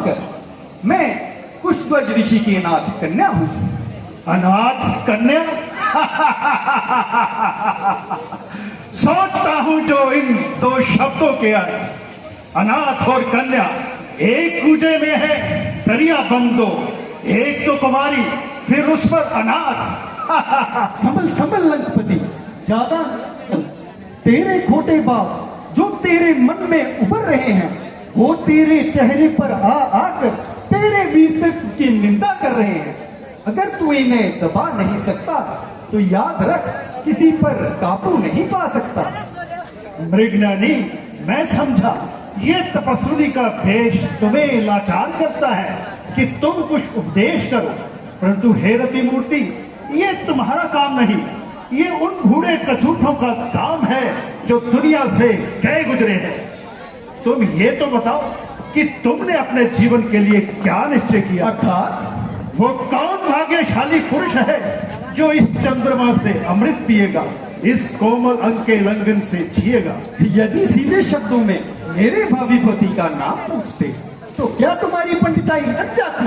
कर मैं कुशध्वज ऋषि की अनाथ कन्या हूँ। अनाथ कन्या? सोचता हूं जो इन दो शब्दों के अर्थ अनाथ और कन्या एक कूजे में है, दरिया बंदो, एक तो कुमारी फिर उस पर अनाथ। संभल संभल लंकपति, ज्यादा तेरे खोटे बाप जो तेरे मन में उभर रहे हैं वो तेरे चेहरे पर आ आकर तेरे वीरत्व की निंदा कर रहे हैं। अगर तू इन्हें दबा नहीं सकता तो याद रख किसी पर काबू नहीं पा सकता। मृगनयनी, मैं समझा ये तपस्विनी का भेष तुम्हें लाचार करता है कि तुम कुछ उपदेश करो, परंतु हे रति मूर्ति, ये तुम्हारा काम नहीं, ये उन बूढ़े कसूठों का काम है जो दुनिया से गए गुजरे हैं। तुम ये तो बताओ कि तुमने अपने जीवन के लिए क्या निश्चय किया? अर्थात वो कौन भाग्यशाली पुरुष है जो इस चंद्रमा से अमृत पिएगा, इस कोमल अंग के लंघन से जिएगा? यदि सीधे शब्दों में मेरे भावी पति का नाम पूछते तो क्या तुम्हारी पंडिताई लग जाती?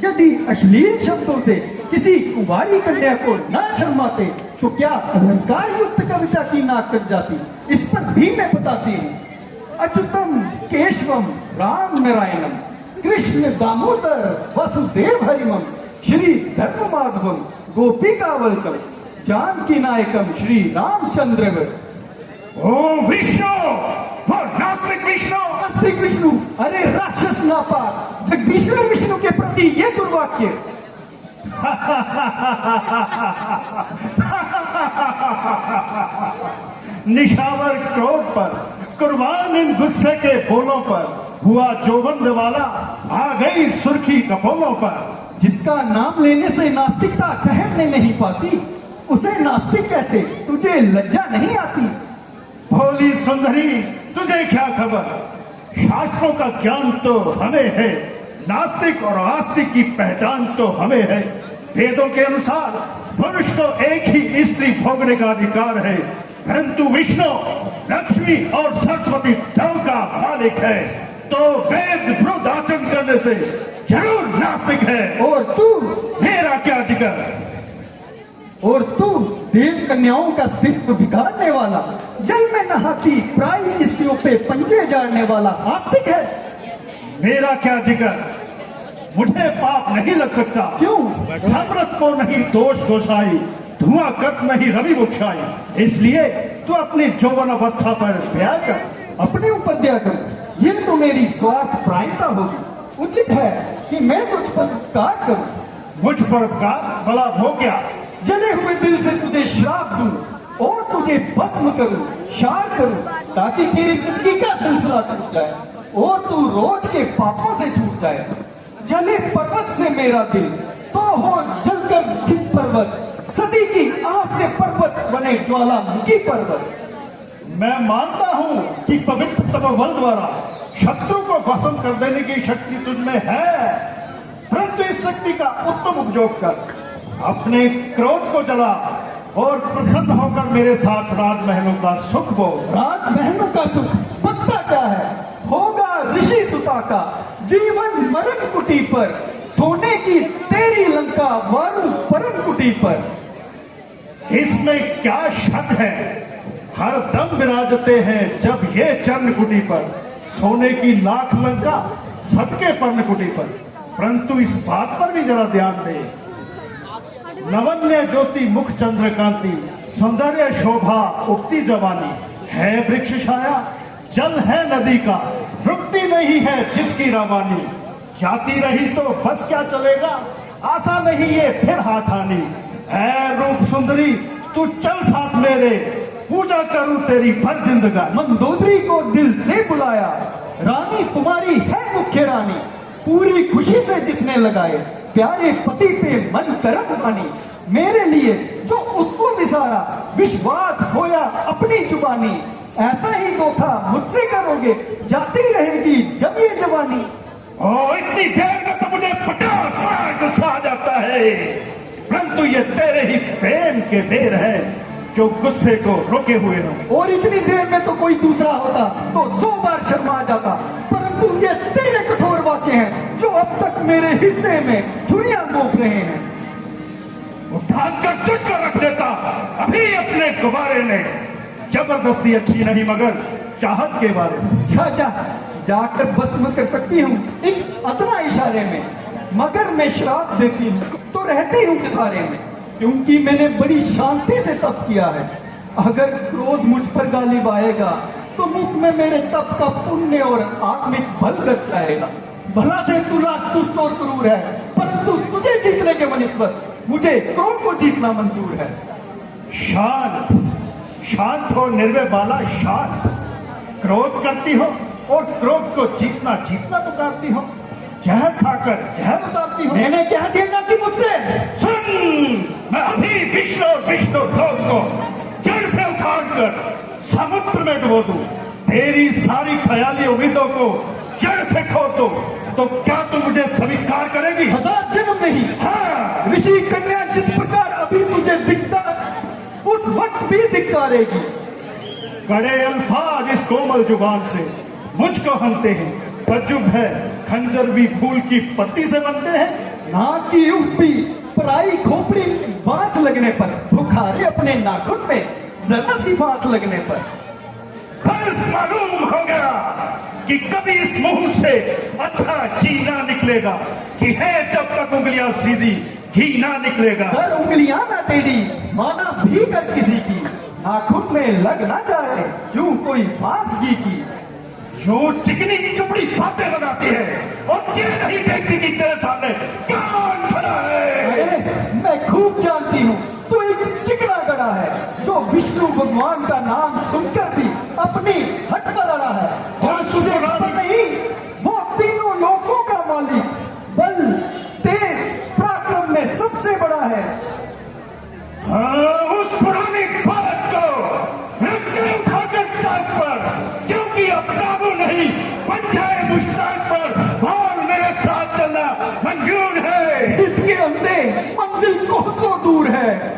यदि अश्लील शब्दों से किसी कुंवारी कन्या को न शर्माते तो क्या अलंकार युक्त कविता की नाक कट जाती? इस पर भी मैं बताती हूँ। अच्युतम केशवम राम नारायणम कृष्ण दामोदर वसुदेव हरिमम श्री धर्म माधवम गोपिकावल्कम जानकी नायकम श्री रामचंद्र। ओ विष्णु, वो नास्तिक विष्णु! नास्तिक विष्णु? अरे राक्षस नापाक, जगदीश्वर विष्णु के प्रति ये दुर्वाक्य। निशावर क्रोध पर, कुर्बान इन गुस्से के बोलों पर, हुआ जोबंद वाला आ गई सुर्खी कपोलों पर। जिसका नाम लेने से नास्तिकता ठहरने नहीं पाती उसे नास्तिक कहते, तुझे लज्जा नहीं आती? भोली सुंदरी, तुझे क्या खबर? शास्त्रों का ज्ञान तो हमें है, नास्तिक और आस्तिक की पहचान तो हमें है। वेदों के अनुसार पुरुष को एक ही स्त्री भोगने का अधिकार है, परंतु विष्णु लक्ष्मी और सरस्वती धर्म का मालिक है, तो वेद विरुद्ध आचरण करने से जरूर नास्तिक है। और तू? मेरा क्या जिक्र? और तू देव कन्याओं का सिर्फ बिगाड़ने वाला, जल में नहाती प्राय स्त्रियों पे पंजे झाड़ने वाला आस्तिक है। मेरा क्या जिक्र? मुझे पाप नहीं लग सकता। क्यों? समृत को नहीं दोष घोषाई, धुआं कट नहीं रवि बुझाई, इसलिए तू अपनी जौवन अवस्था पर दया कर। अपने ऊपर दया कर, ये तो मेरी स्वार्थ प्रायता होगी। उचित है कि मैं तुझ पर उपकार करूं। मुझ पर उपकार भला हो गया? जले हुए दिल से तुझे श्राप दूं और तुझे भस्म करूं, शार करूं, ताकि तेरी जिंदगी का सिलसिला टूट जाए और तू रोज के पापों से छूट जाए। जले पर्वत से मेरा दिल तो हो जलकर खित पर्वत, सदी की आग से पर्वत बने ज्वालामुखी पर्वत। मैं मानता हूं कि पवित्र तपोबल द्वारा शत्रु को भस्म कर देने की शक्ति तुझमें है, परंतु इस शक्ति का उत्तम उपयोग कर, अपने क्रोध को जला और प्रसन्न होकर मेरे साथ राजमहलों का सुख भोग। राजमहलों का सुख पत्ता क्या है? होगा ऋषि सुता का जीवन मरण कुटी पर, सोने की तेरी लंका वारू परम कुटी पर। इसमें क्या शक है? हर दम विराजते हैं जब ये चरण कुटी पर, सोने की लाख लंका सबके पर्ण कुटी पर, परंतु इस बात पर भी जरा ध्यान दे, नवन्य ज्योति मुख चंद्रकांति, सौंदर्य शोभा उगती जवानी, है वृक्ष छाया जल है नदी का, रुकती नहीं है जिसकी रवानी, जाती रही तो बस क्या चलेगा, आशा नहीं ये फिर हाथ आनी। है रूप सुंदरी तू चल साथ मेरे, पूजा करूं तेरी भर जिंदगानी। मंदोदरी को दिल से बुलाया, रानी तुम्हारी है मुख्य रानी, पूरी खुशी से जिसने लगाए प्यारे पति पे मन करम बनी, मेरे लिए जो उसको विसारा विश्वास खोया अपनी जुबानी, ऐसा ही धोखा मुझसे करोगे जाती रहेगी जब ये जवानी। ओ इतनी देर में तो मुझे 50 बार गुस्सा आ जाता है, परंतु ये तेरे ही प्रेम के बेर है जो गुस्से को रोके हुए हो। और इतनी देर में तो कोई दूसरा होता तो 100 बार शर्मा जाता, परंतु ये तेरे कठोर वाक्य हैं जो अब तक मेरे हृदय में छुरियां घोंप रहे हैं। उठाकर तुझको रख देता अभी अपने गुब्बारे ने। जबरदस्ती अच्छी नहीं मगर चाहत के बारे में। जा जाकर भस्म कर सकती हूँ एक अदना इशारे में, मगर मैं श्राप देती हूँ तो रहती हूँ किसारे में, क्योंकि मैंने बड़ी शांति से तप किया है। अगर क्रोध मुझ पर गालिब आएगा तो मुख में मेरे तप का पुण्य और आत्मिक बल लग जाएगा। भला से तू लाख दुष्ट और क्रूर है, परंतु तुझे जीतने के वनिस्पत मुझे क्रोध को जीतना मंजूर है। शांत हो निर्भय बाला, शांत। क्रोध करती हो और क्रोध को जीतना पुकारती हो। जहर खाकर जहर उतारती हो। मैंने क्या देना की मुझसे? सुन, मैं अभी विष्णु क्रोध को जड़ से उखाड़कर समुद्र में डुबो दूं। तेरी सारी ख्याली उम्मीदों को जड़ से खो दूं, तो क्या तू मुझे स्वीकार करेगी? 1000 जन्म नहीं। हाँ, ऋषि कन्या जिस प्रकार अभी तुझे दिखता उस वक्त भी धिक्कारेगी। कड़े अल्फाज इस कोमल जुबान से मुझको हमते हैं। तजुब है खंजर भी फूल की पत्ती से बनते हैं। नाक की उफ्फी पराई खोपड़ी बांस लगने पर, बुखारे अपने नाखून में जरा सी फांस लगने पर। बस मालूम हो गया कि कभी इस मुंह से अच्छा जी ना निकलेगा, कि है जब तक उंगलियां सीधी घी ना निकलेगा। कर उंगलियां ना टेढ़ी माना भी कर किसी की, नाखून में लग ना जाए क्यों कोई फांस घी की। जो चिकनी चुपड़ी बातें बनाती है और ये नहीं देखती कि तेरे सामने कौन खड़ा है। अरे मैं खूब जानती हूँ तो एक चिकना गड़ा है जो विष्णु भगवान का नाम सुनकर भी अपनी हट पर अड़ा है। और तुझे खबर नहीं, वो तीनों लोगों का मालिक, बल तेज पराक्रम में सबसे बड़ा है। हाँ, उस पुरानी बात को रख दे उठाकर चाक पर, क्योंकि अब काबू नहीं बन जाए मुश्ताक पर, और मेरे साथ चलना मंजूर है। इसके अंदर मंजिल कोसों दूर है।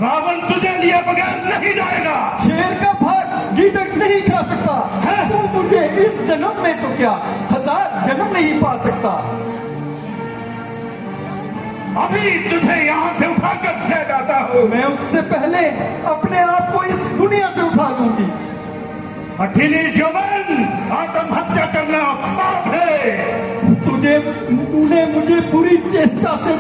रावण तुझे लिए बगैर नहीं जाएगा। शेर का भाग गीदड़ नहीं खा सकता है। तो मुझे इस जन्म में तो क्या 1000 जन्म नहीं पा सकता। अभी तुझे यहाँ से उठाकर ले जाता हूँ। मैं उससे पहले अपने आप को इस दुनिया से उठा लूंगी। अठिली जवान, आत्महत्या करना पाप है। तूने मुझे पूरी चेष्टा से